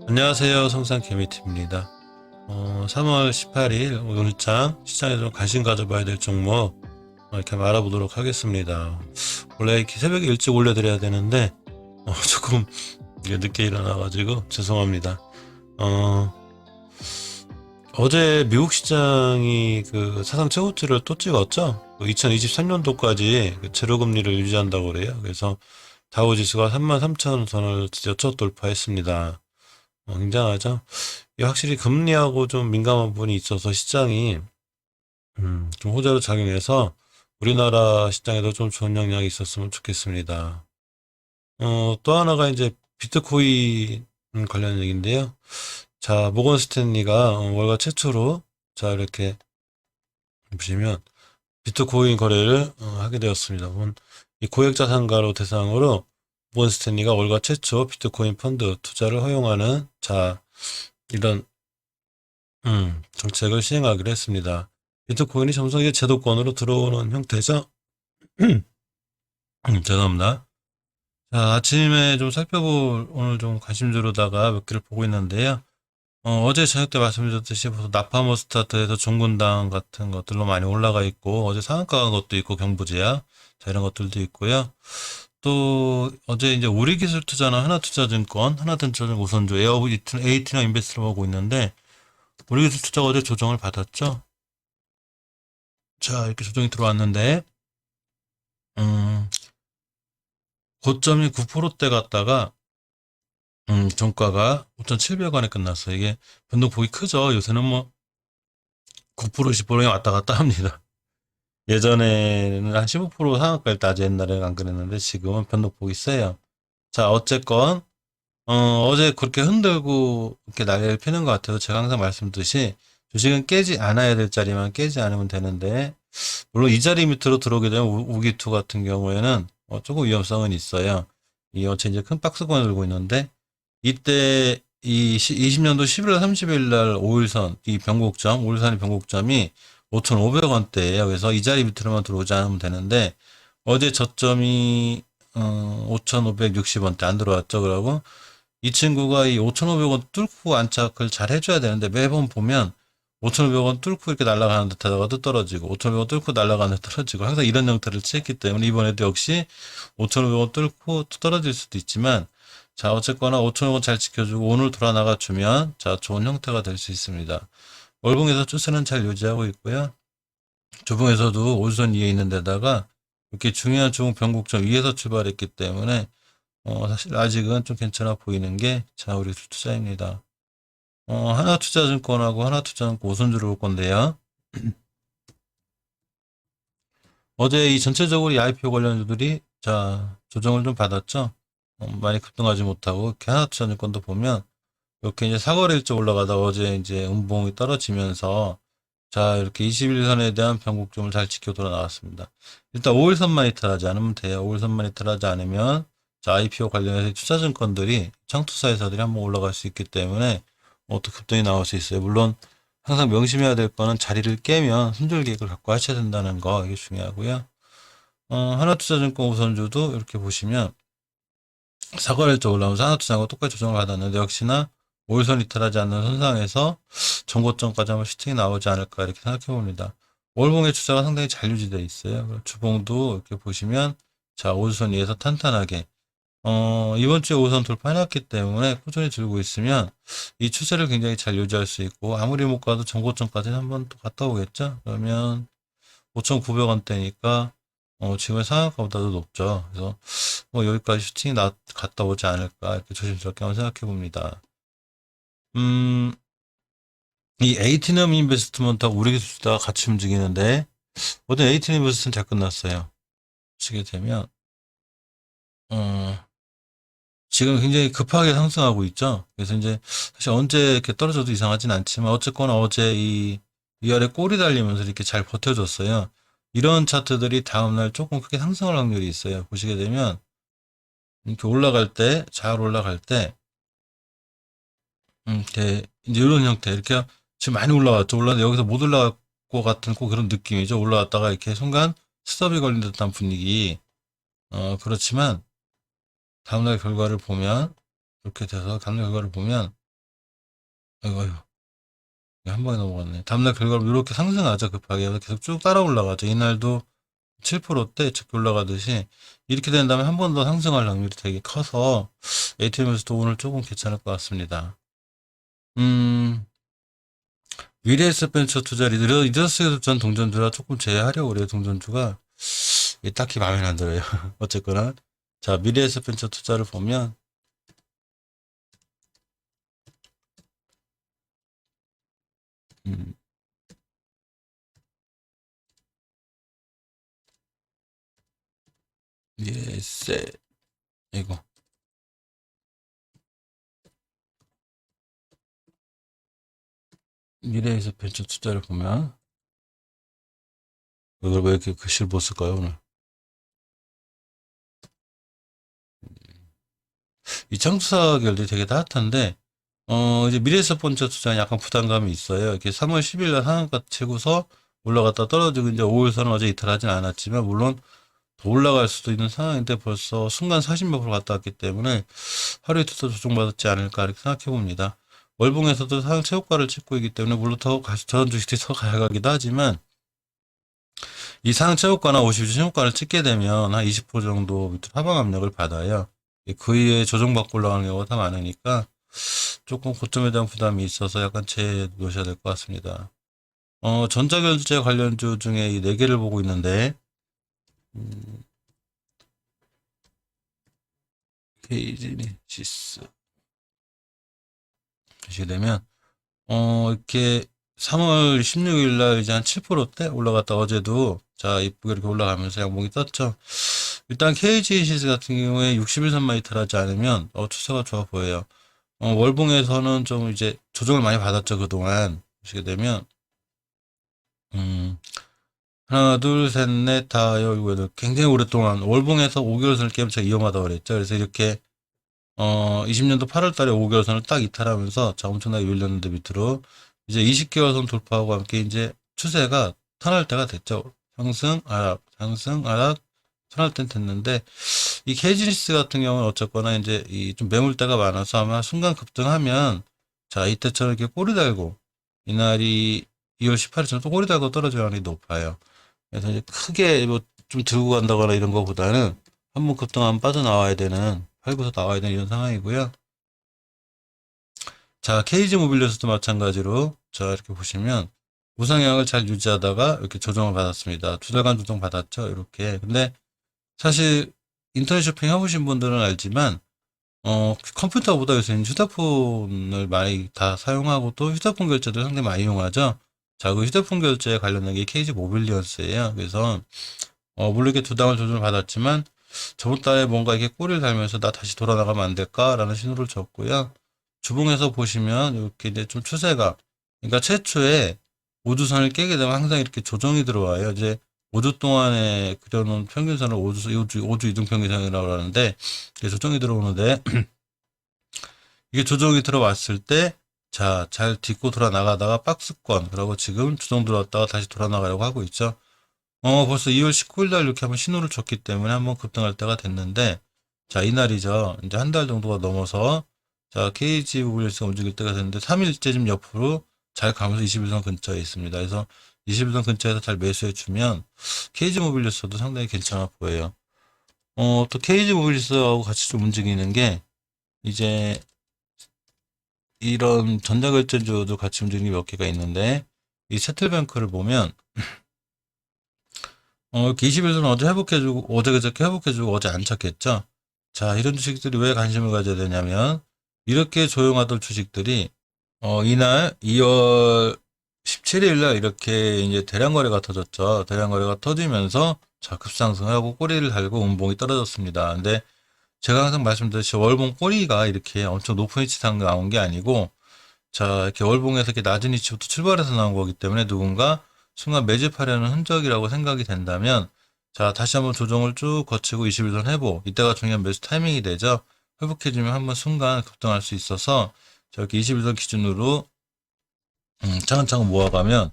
안녕하세요. 성산 개미TV입니다. 3월 18일 오늘장 시장에 좀 관심 가져봐야 될 종목 이렇게 알아보도록 하겠습니다. 원래 이렇게 새벽에 일찍 올려드려야 되는데 조금 늦게 일어나가지고 죄송합니다. 어제 미국 시장이 그 사상 최고치를 또 찍었죠. 2023년도까지 그 제로금리를 유지한다고 그래요. 그래서 다우지수가 33,000선을 드디어 첫 돌파했습니다. 굉장하죠. 이게 확실히 금리하고 좀 민감한 부분이 있어서 시장이 좀 호재로 작용해서 우리나라 시장에도 좀 좋은 영향이 있었으면 좋겠습니다. 또 하나가 이제 비트코인 관련 얘기인데요. 자, 모건 스탠리가 월가 최초로 자 이렇게 보시면 비트코인 거래를 하게 되었습니다. 이 고액자산가로 대상으로 모건 스탠리가 월가 최초 비트코인 펀드 투자를 허용하는 자 이런 정책을 시행하기로 했습니다. 비트코인이 점점 이게 제도권으로 들어오는 형태죠. 죄송합니다. 자, 아침에 좀 살펴볼 오늘 좀 관심주로다가 몇 개를 보고 있는데요. 어제 저녁 때 말씀드렸듯이 나파모 스타트에서 종군당 같은 것들로 많이 올라가 있고 어제 상한가 간 것도 있고 경부제약 자 이런 것들도 있고요. 또 어제 이제 우리기술투자나 하나투자증권, 하나증권 우선주 에이티너 인베스트를 보고 있는데 우리기술투자가 어제 조정을 받았죠. 자 이렇게 조정이 들어왔는데 고점이 9%대 갔다가 종가가 5,700원에 끝났어요. 이게 변동폭이 크죠. 요새는 뭐 9% 10%에 왔다 갔다 합니다. 예전에는 한 15% 상한가일 때 아주 옛날에는 안 그랬는데 지금은 변동폭이 세요. 자 어쨌건 어제 그렇게 흔들고 이렇게 날개를 피는 것 같아서 제가 항상 말씀드렸듯이 주식은 깨지 않아야 될 자리만 깨지 않으면 되는데 물론 이 자리 밑으로 들어오게 되면 우기투 같은 경우에는 조금 위험성은 있어요. 이 어제 이제 큰 박스권을 들고 있는데 이때 이 20년도 11월 30일 날 5일선 이 변곡점 5일선의 변곡점이 5,500원대예요. 그래서 이 자리 밑으로만 들어오지 않으면 되는데 어제 저점이 5,560원대 안 들어왔죠. 그러고 이 친구가 이 5,500원 뚫고 안착을 잘 해줘야 되는데 매번 보면 5,500원 뚫고 이렇게 날아가는 듯 하다가도 떨어지고 5,500원 뚫고 날아가는 듯 떨어지고 항상 이런 형태를 취했기 때문에 이번에도 역시 5,500원 뚫고 떨어질 수도 있지만 자 어쨌거나 5,500원 잘 지켜주고 오늘 돌아 나가주면 자 좋은 형태가 될 수 있습니다. 월봉에서 추세는 잘 유지하고 있고요. 주봉에서도 5선 위에 있는 데다가 이렇게 중요한 주봉 변곡점 위에서 출발했기 때문에 사실 아직은 좀 괜찮아 보이는 게 자 우리 투자입니다. 하나투자증권하고 하나투자증권 우선주로 올 건데요. 어제 이 전체적으로 이 IPO 관련주들이 자 조정을 좀 받았죠. 많이 급등하지 못하고 이렇게 하나투자증권도 보면 이렇게 이제 사거리일째 올라가다 어제 이제 음봉이 떨어지면서 자 이렇게 21선에 대한 변곡점을 잘 지켜 돌아 나왔습니다. 일단 5일선만 이탈하지 않으면 돼요. 5일선만 이탈하지 않으면 자 IPO 관련해서 투자증권들이 창투사회사들이 한번 올라갈 수 있기 때문에 또 급등이 나올 수 있어요. 물론 항상 명심해야 될 거는 자리를 깨면 손절 계획을 갖고 하셔야 된다는 거 이게 중요하고요. 하나투자증권 우선주도 이렇게 보시면 사거리일째 올라오면서 하나투자하고 똑같이 조정을 받았는데 역시나 5일선 이탈하지 않는 선상에서 전고점까지 한번 슈팅이 나오지 않을까 이렇게 생각해 봅니다. 월봉의 추세가 상당히 잘 유지되어 있어요. 주봉도 이렇게 보시면 자 5일선 위에서 탄탄하게 이번 주에 5선 돌파해놨기 때문에 꾸준히 들고 있으면 이 추세를 굉장히 잘 유지할 수 있고 아무리 못 가도 전고점까지는 한번 또 갔다 오겠죠. 그러면 5,900원대니까 지금의 상한가보다도 높죠. 그래서 여기까지 슈팅이 갔다 오지 않을까 이렇게 조심스럽게 한번 생각해 봅니다. 이 에이티넘 인베스트먼트하고 우리기술투자가 같이 움직이는데 어제 에이티넘 인베스트는 잘 끝났어요. 보시게 되면 지금 굉장히 급하게 상승하고 있죠. 그래서 이제 사실 언제 이렇게 떨어져도 이상하진 않지만 어쨌거나 어제 이 위아래 꼬리 달리면서 이렇게 잘 버텨줬어요. 이런 차트들이 다음날 조금 크게 상승할 확률이 있어요. 보시게 되면 이렇게 올라갈 때, 잘 올라갈 때, 이렇게 이제 이런 형태 이렇게 지금 많이 올라왔죠. 올라왔는데 여기서 못 올라갈 것 같은 꼭 그런 느낌이죠. 올라왔다가 이렇게 순간 스톱이 걸린 듯한 분위기. 그렇지만 다음날 결과를 보면 이렇게 돼서 다음날 결과를 보면 아이고 아이고 한 방에 넘어갔네. 다음날 결과를 이렇게 상승하죠. 급하게 계속 쭉 따라 올라가죠. 이날도 7%대 즉 올라가듯이 이렇게 된 다음에 한 번 더 상승할 확률이 되게 커서 ATM에서도 오늘 조금 괜찮을 것 같습니다. 미래에셋벤처 투자 리더스 전 동전주라 조금 제외하려고 그래요. 동전주가 딱히 마음에 안 들어요. 어쨌거나 자 미래에셋벤처 투자를 보면 음, 미래에셋 이거 미래에셋벤처 투자를 보면 이걸 왜 이렇게 글씨를 못 쓸까요 오늘? 이 청투사 결들이 되게 따뜻한데 이제 미래에셋벤처 투자는 약간 부담감이 있어요. 이렇게 3월 10일 날 상한가 치고서 올라갔다 떨어지고 이제 5일선은 어제 이탈 하진 않았지만 물론 더 올라갈 수도 있는 상황인데 벌써 순간 40몇 프로 갔다 왔기 때문에 하루 이틀 더 조정받았지 않을까 이렇게 생각해 봅니다. 월봉에서도 상향 최고가를 찍고 있기 때문에 물론 저런 주식들이 더 가야가기도 하지만 이 상향 최고가나 50주 신고가를 찍게 되면 한 20% 정도 밑으로 하방 압력을 받아요. 그 이후에 조정받고 올라가는 경우가 더 많으니까 조금 고점에 대한 부담이 있어서 약간 채 놓으셔야 될 것 같습니다. 전자결제 관련주 중에 이 4개를 보고 있는데 음, KG니시스 보시게 되면 이렇게 3월 16일 날 이제 한 7%대 올라갔다 어제도 자 이쁘게 이렇게 올라가면서 양봉이 떴죠. 일단 KG니시스 같은 경우에 60일선만 이탈하지 않으면 추세가 좋아 보여요. 월봉에서는 좀 이제 조정을 많이 받았죠 그동안 보시게 되면 하나 둘 셋 넷 다 여기 굉장히 오랫동안 월봉에서 5개월선을 깨면 제가 위험하다고 그랬죠. 그래서 이렇게 20년도 8월 달에 5개월선을 딱 이탈하면서 자 엄청나게 밀렸는데 밑으로 이제 20개월선 돌파하고 함께 이제 추세가 턴할 때가 됐죠. 상승 하락 턴할 땐 됐는데 이 KG니스 같은 경우는 어쨌거나 이제 이 좀 매물대가 많아서 아마 순간 급등하면 자 이때처럼 이렇게 꼬리 달고 이날이 2월 18일처럼 또 꼬리 달고 떨어질 확률이 높아요. 그래서 이제 크게 뭐 좀 들고 간다거나 이런 거보다는 한번 급등하면 빠져나와야 되는 팔고서 나와야 되는 이런 상황이고요. 자 KG 모빌리스도 마찬가지로 자 이렇게 보시면 우상향을 잘 유지하다가 이렇게 조정을 받았습니다. 2달간 조정 받았죠. 이렇게 근데 사실 인터넷 쇼핑 해보신 분들은 알지만 컴퓨터보다 요새는 휴대폰을 많이 다 사용하고 또 휴대폰 결제도 상당히 많이 이용하죠. 자, 그 휴대폰 결제에 관련된 게 KG 모빌리언스예요. 그래서 물론 이렇게 2당을 조정을 받았지만 저번 달에 뭔가 이렇게 꼬리를 달면서 나 다시 돌아 나가면 안 될까라는 신호를 줬고요. 주봉에서 보시면 이렇게 이제 좀 추세가 그러니까 최초에 5주선을 깨게 되면 항상 이렇게 조정이 들어와요. 이제 5주 동안에 그려놓은 평균선을 5주 이동평균선이라고 하는데 이게 조정이 들어오는데 이게 조정이 들어왔을 때 자, 잘 딛고 돌아 나가다가 박스권 그리고 지금 조정 들어왔다가 다시 돌아 나가려고 하고 있죠. 벌써 2월 19일 날 이렇게 한번 신호를 줬기 때문에 한번 급등할 때가 됐는데 자, 이날이죠. 이제 한 달 정도가 넘어서 자, KG 모빌리스가 움직일 때가 됐는데 3일째 지금 옆으로 잘 가면서 21선 근처에 있습니다. 그래서 21선 근처에서 잘 매수해 주면 KG 모빌리스도 상당히 괜찮아 보여요. 또 KG 모빌리스하고 같이 좀 움직이는 게 이제 이런 전자결제주도 같이 움직이는 게 몇 개가 있는데 이 세틀뱅크를 보면 이렇게 21선은 어제 회복해주고 어제 그저께 회복해주고 어제 안 쳤겠죠. 자 이런 주식들이 왜 관심을 가져야 되냐면 이렇게 조용하던 주식들이 이날 2월 17일 날 이렇게 이제 대량 거래가 터졌죠. 대량 거래가 터지면서 자 급상승하고 꼬리를 달고 운봉이 떨어졌습니다. 근데 제가 항상 말씀드렸듯이 월봉 꼬리가 이렇게 엄청 높은 위치상 나온 게 아니고 자 이렇게 월봉에서 이렇게 낮은 위치부터 출발해서 나온 거기 때문에 누군가 순간 매집하려는 흔적이라고 생각이 된다면 자 다시 한번 조정을 쭉 거치고 21선 회복 이때가 중요한 매수 타이밍이 되죠. 회복해주면 한번 순간 급등할 수 있어서 저렇게 21선 기준으로 차근차근 모아가면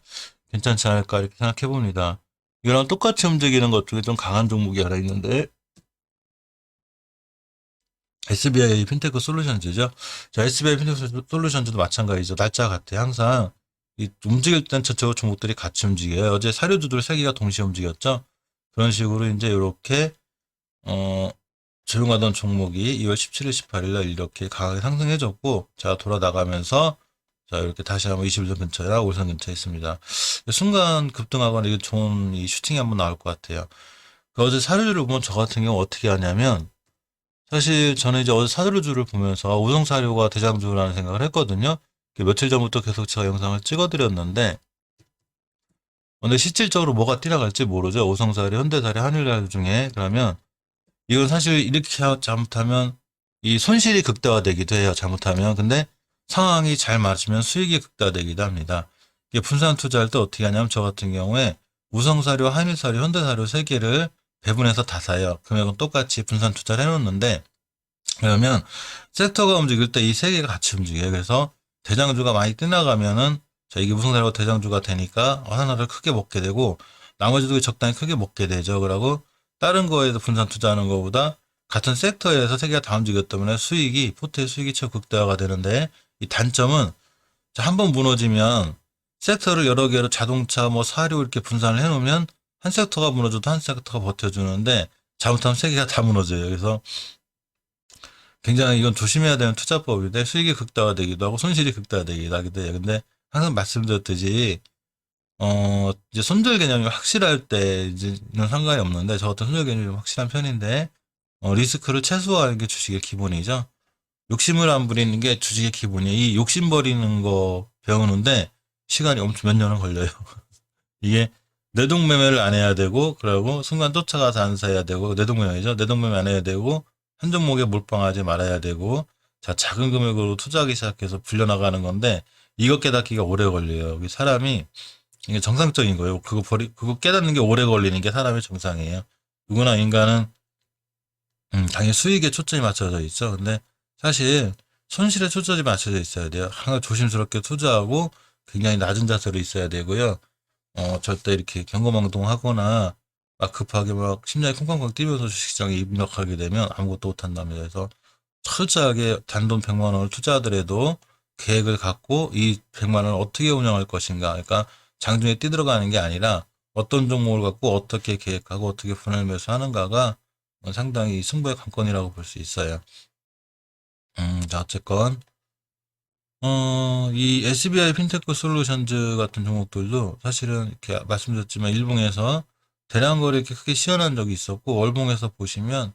괜찮지 않을까 이렇게 생각해 봅니다. 이거랑 똑같이 움직이는 것 중에 좀 강한 종목이 하나 있는데, SBI 핀테크 솔루션즈죠. 자, SBI 핀테크 솔루션즈도 마찬가지죠. 날짜 같아요. 항상 이 움직일 땐 저쪽 종목들이 같이 움직여요. 어제 사료주들 세 개가 동시에 움직였죠. 그런 식으로 이제 이렇게 조용하던 종목이 2월 17일, 18일 날 이렇게 강하게 상승해줬고, 자, 돌아나가면서, 자, 이렇게 다시 한번 21선 근처나 5선 근처에 있습니다. 순간 급등하거나 이게 좋은 이 슈팅이 한번 나올 것 같아요. 그 어제 사료주를 보면 저 같은 경우 어떻게 하냐면, 사실 저는 이제 어제 사료주를 보면서 우성사료가 대장주라는 생각을 했거든요. 며칠 전부터 계속 제가 영상을 찍어드렸는데, 근데 실질적으로 뭐가 뛰어갈지 모르죠. 우성사료, 현대사료, 한일사료 중에. 그러면 이건 사실 이렇게 잘못하면 이 손실이 극대화되기도 해요. 잘못하면. 근데 상황이 잘 맞으면 수익이 극대화되기도 합니다. 이게 분산 투자할 때 어떻게 하냐면 저 같은 경우에 우성사료, 한일사료, 현대사료 세 개를 배분해서 다 사요. 금액은 똑같이 분산 투자를 해놓는데 그러면 섹터가 움직일 때 이 세 개가 같이 움직여요. 그래서 대장주가 많이 뛰나가면은 자 이게 우성사료가 대장주가 되니까 하나를 크게 먹게 되고 나머지도 적당히 크게 먹게 되죠. 그러고 다른 거에도 분산 투자하는 것보다 같은 섹터에서 세 개가 다 움직였기 때문에 수익이 포트의 수익이 최고 극대화가 되는데 이 단점은 한 번 무너지면 섹터를 여러 개로 자동차 뭐 사료 이렇게 분산을 해놓으면 한 섹터가 무너져도 한 섹터가 버텨주는데 잘못하면 세 개가 다 무너져요. 그래서 굉장히 이건 조심해야 되는 투자법인데 수익이 극대화되기도 하고 손실이 극대화되기도 하기도 해요. 근데 항상 말씀드렸듯이 이제 손절 개념이 확실할 때 이제는 상관이 없는데 저 같은 손절 개념이 좀 확실한 편인데 리스크를 최소화하는 게 주식의 기본이죠. 욕심을 안 부리는 게 주식의 기본이에요. 이 욕심 버리는 거 배우는데 시간이 엄청 몇 년은 걸려요. 이게 내동매매를 안 해야 되고 그러고 순간 쫓아가서 안 사야 되고 내동매매죠. 내동매매 안 해야 되고 한 종목에 몰빵하지 말아야 되고 자 작은 금액으로 투자하기 시작해서 불려나가는 건데 이거 깨닫기가 오래 걸려요. 사람이 이게 정상적인 거예요. 그거 깨닫는 게 오래 걸리는 게 사람의 정상이에요. 누구나 인간은 당연히 수익에 초점이 맞춰져 있죠. 근데 사실 손실에 초점이 맞춰져 있어야 돼요. 항상 조심스럽게 투자하고 굉장히 낮은 자세로 있어야 되고요. 절대 이렇게 경거망동하거나 막 급하게 막 심장이 쿵쾅쿵 뛰면서 주식시장에 입력하게 되면 아무것도 못한답니다. 그래서 철저하게 단돈 100만 원을 투자하더라도 계획을 갖고 이 100만 원을 어떻게 운영할 것인가. 그러니까 장중에 뛰들어가는 게 아니라 어떤 종목을 갖고 어떻게 계획하고 어떻게 분할 매수하는가가 상당히 승부의 관건이라고 볼 수 있어요. 자, 어쨌건 이 SBI 핀테크 솔루션즈 같은 종목들도 사실은 이렇게 말씀드렸지만 일봉에서 대량 거래 이렇게 크게 시연한 적이 있었고 월봉에서 보시면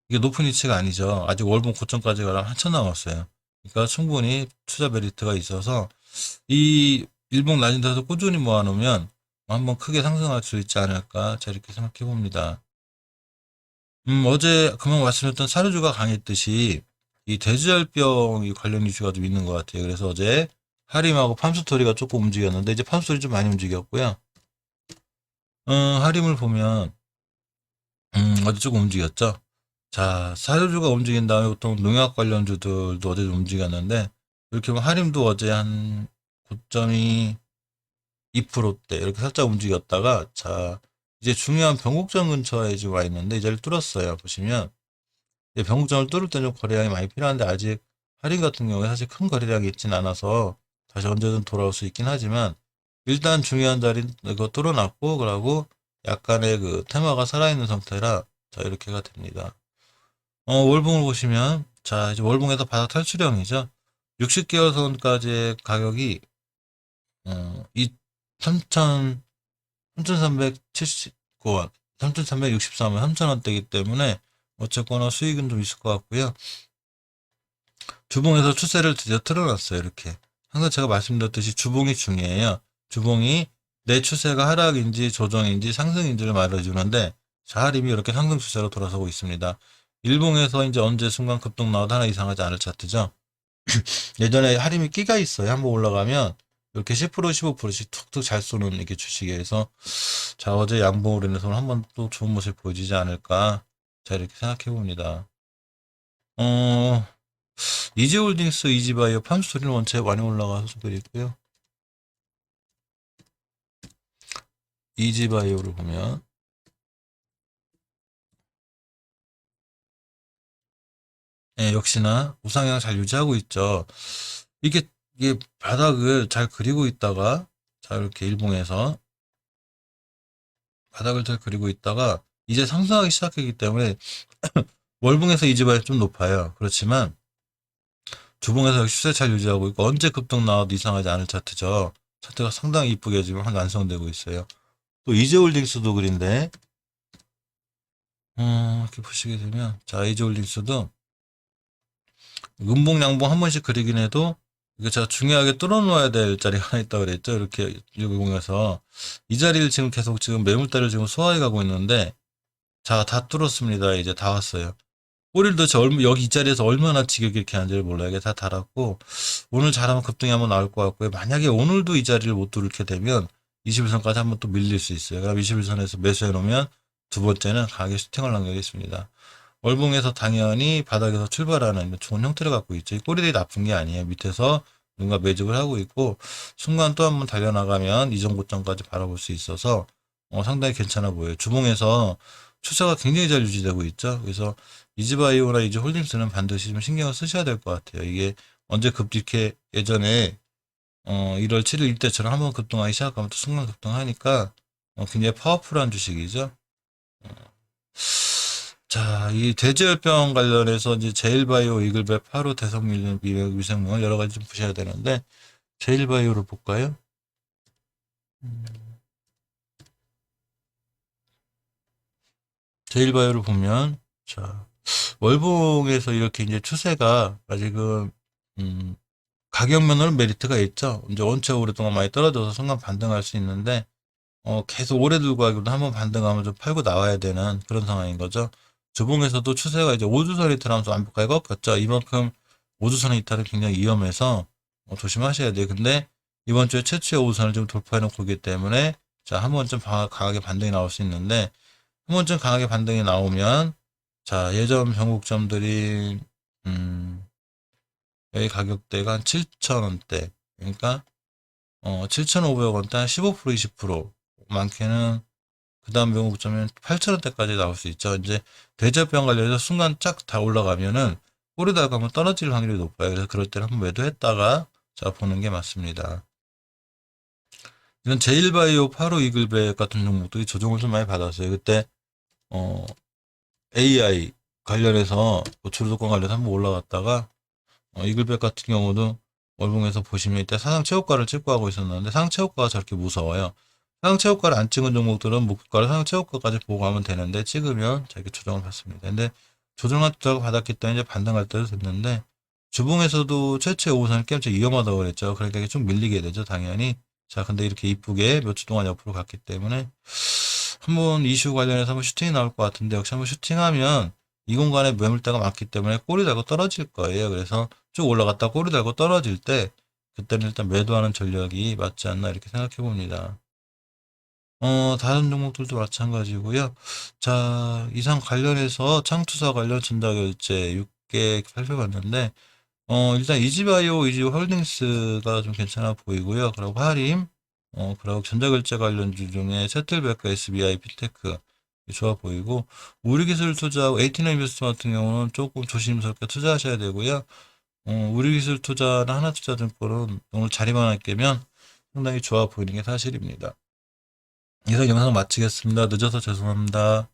이게 높은 위치가 아니죠. 아직 월봉 고점까지 가려면 한참 남았어요. 그러니까 충분히 투자 메리트가 있어서 이 일봉 낮은 데서 꾸준히 모아놓으면 한번 크게 상승할 수 있지 않을까 자 이렇게 생각해 봅니다. 어제 금방 말씀드렸던 사료주가 강했듯이 이 돼지열병 관련 이슈가 좀 있는 것 같아요. 그래서 어제 하림하고 팜스토리가 조금 움직였는데 이제 팜스토리 좀 많이 움직였고요. 하림을 보면 어제 조금 움직였죠. 자 사료주가 움직인 다음에 보통 농약 관련주들도 어제 좀 움직였는데 이렇게 보면 하림도 어제 한 고점이 2%대 이렇게 살짝 움직였다가 자 이제 중요한 변곡점 근처에 지금 와 있는데 이제를 뚫었어요. 보시면 변곡점을 뚫을 때 좀 거래량이 많이 필요한데 아직 할인 같은 경우에 사실 큰 거래량이 있진 않아서 다시 언제든 돌아올 수 있긴 하지만 일단 중요한 자리 이거 뚫어놨고 그러고 약간의 그 테마가 살아있는 상태라 자 이렇게가 됩니다. 월봉을 보시면 자 이제 월봉에서 바닥 탈출형이죠. 60개월 선까지의 가격이 이 3,000 3,370원, 3,364원, 3,000원대이기 때문에 어쨌거나 수익은 좀 있을 것 같고요. 주봉에서 추세를 드디어 틀어놨어요. 이렇게. 항상 제가 말씀드렸듯이 주봉이 중요해요. 주봉이 내 추세가 하락인지 조정인지 상승인지를 말해주는데 자하림이 이렇게 상승 추세로 돌아서고 있습니다. 일봉에서 이제 언제 순간 급등 나와도 하나 이상하지 않을 차트죠. 예전에 하림이 끼가 있어요. 한번 올라가면 이렇게 10% 15%씩 툭툭 잘 쏘는 이게 주식이에서 자 어제 양봉으로 인해서 한번 또 좋은 모습 보여지지 않을까 자 이렇게 생각해 봅니다. 어 이지홀딩스, 이지바이오, 팜스토리는 원체 많이 올라가서 수도 있고요. 이지바이오를 보면 예, 역시나 우상향 잘 유지하고 있죠. 이게 이게 바닥을 잘 그리고 있다가 자 이렇게 일봉에서 바닥을 잘 그리고 있다가 이제 상승하기 시작했기 때문에 월봉에서 이지바이오 좀 높아요. 그렇지만 주봉에서 역시 추세 잘 유지하고 있고 언제 급등 나와도 이상하지 않을 차트죠. 차트가 상당히 이쁘게 지금 완성되고 있어요. 또 이지홀딩스도 그린데 이렇게 보시게 되면 자 이지홀딩스도 음봉 양봉 한 번씩 그리긴 해도 이게 제가 중요하게 뚫어놓아야 될 자리가 하나 있다고 그랬죠. 이렇게 610에서 이 자리를 지금 계속 지금 매물대를 지금 소화해 가고 있는데 자 다 뚫었습니다. 이제 다 왔어요. 꼬리를 도대체 여기 이 자리에서 얼마나 지겹게 이렇게 하는지를 몰라요. 이게 다 달았고 오늘 잘하면 급등이 한번 나올 것 같고요. 만약에 오늘도 이 자리를 못 뚫게 되면 21선까지 한번 또 밀릴 수 있어요. 그럼 21선에서 매수해 놓으면 두 번째는 강하게 슈팅할 확률이 있습니다. 월봉에서 당연히 바닥에서 출발하는 좋은 형태를 갖고 있죠. 이 꼬리들이 나쁜 게 아니에요. 밑에서 뭔가 매집을 하고 있고 순간 또 한번 달려나가면 이전 고점까지 바라볼 수 있어서 상당히 괜찮아 보여요. 주봉에서 추세가 굉장히 잘 유지되고 있죠. 그래서 이지바이오나 이지홀딩스는 반드시 좀 신경을 쓰셔야 될 것 같아요. 이게 언제 이렇게 예전에 1월 7일 이때처럼 한번 급등하기 시작하면 또 순간 급등하니까 굉장히 파워풀한 주식이죠. 자, 이 돼지열병 관련해서 이제 제일바이오, 이글벳, 파로, 대성밀, 위생물 여러 가지 좀 보셔야 되는데 제일바이오를 볼까요? 제일바이오를 보면 자 월봉에서 이렇게 이제 추세가 아직은 가격 면으로 메리트가 있죠. 이제 원체 오랫동안 많이 떨어져서 순간 반등할 수 있는데 계속 오래 들고 가기도 한번 반등하면 좀 팔고 나와야 되는 그런 상황인 거죠. 주봉에서도 추세가 이제 5주선 이탈하면서 완벽하게 꺾였죠. 이만큼 5주선 이탈은 굉장히 위험해서 조심하셔야 돼요. 근데 이번 주에 최초의 5주선을 좀 돌파해 놓고 있기 때문에 자, 한 번쯤 강하게 반등이 나올 수 있는데 한 번쯤 강하게 반등이 나오면 자, 예전 변곡점들이 여기 가격대가 한 7,000원대. 그러니까 7,500원대 한 15% 20% 많게는 그 다음 변곡점은 8,000원대까지 나올 수 있죠. 이제 대저병 관련해서 순간 쫙 다 올라가면은 꼬리다가 한번 떨어질 확률이 높아요. 그래서 그럴 때는 한번 매도했다가 자 보는 게 맞습니다. 이런 제일바이오, 파로, 이글백 같은 종목들이 조정을 좀 많이 받았어요. 그때 AI 관련해서 주도권 관련해서 한번 올라갔다가 이글백 같은 경우도 월봉에서 보시면 이때 상체효과를 찍고 하고 있었는데 상체효과가 저렇게 무서워요. 상체효과를 안 찍은 종목들은 목표가를 상체효과까지 보고 가면 되는데 찍으면 저렇게 조정을 받습니다. 근데 조정을 받았기 때문에 이제 반등할 때도 됐는데 주봉에서도 최초의 5선을 깨면 위험하다고 그랬죠. 그러니까 이게 좀 밀리게 되죠, 당연히. 자, 근데 이렇게 이쁘게 몇 주 동안 옆으로 갔기 때문에 한번 이슈 관련해서 한번 슈팅이 나올 것 같은데 역시 한번 슈팅하면 이 공간에 매물대가 많기 때문에 꼬리 달고 떨어질 거예요. 그래서 쭉 올라갔다 꼬리 달고 떨어질 때 그때는 일단 매도하는 전략이 맞지 않나 이렇게 생각해 봅니다. 다른 종목들도 마찬가지고요. 자, 이상 관련해서 창투사 관련 전자결제 6개 살펴봤는데 일단 이지바이오, 이지홀딩스가 좀 괜찮아 보이고요. 그리고 하림, 그리고 전자결제 관련주 중에 세틀백과 SBI, 피테크 좋아 보이고 우리기술 투자하고 에이티나인 인베스트 같은 경우는 조금 조심스럽게 투자하셔야 되고요. 우리기술 투자나 하나투자증권은 오늘 자리만 할 게면 상당히 좋아 보이는 게 사실입니다. 이상 영상 마치겠습니다. 늦어서 죄송합니다.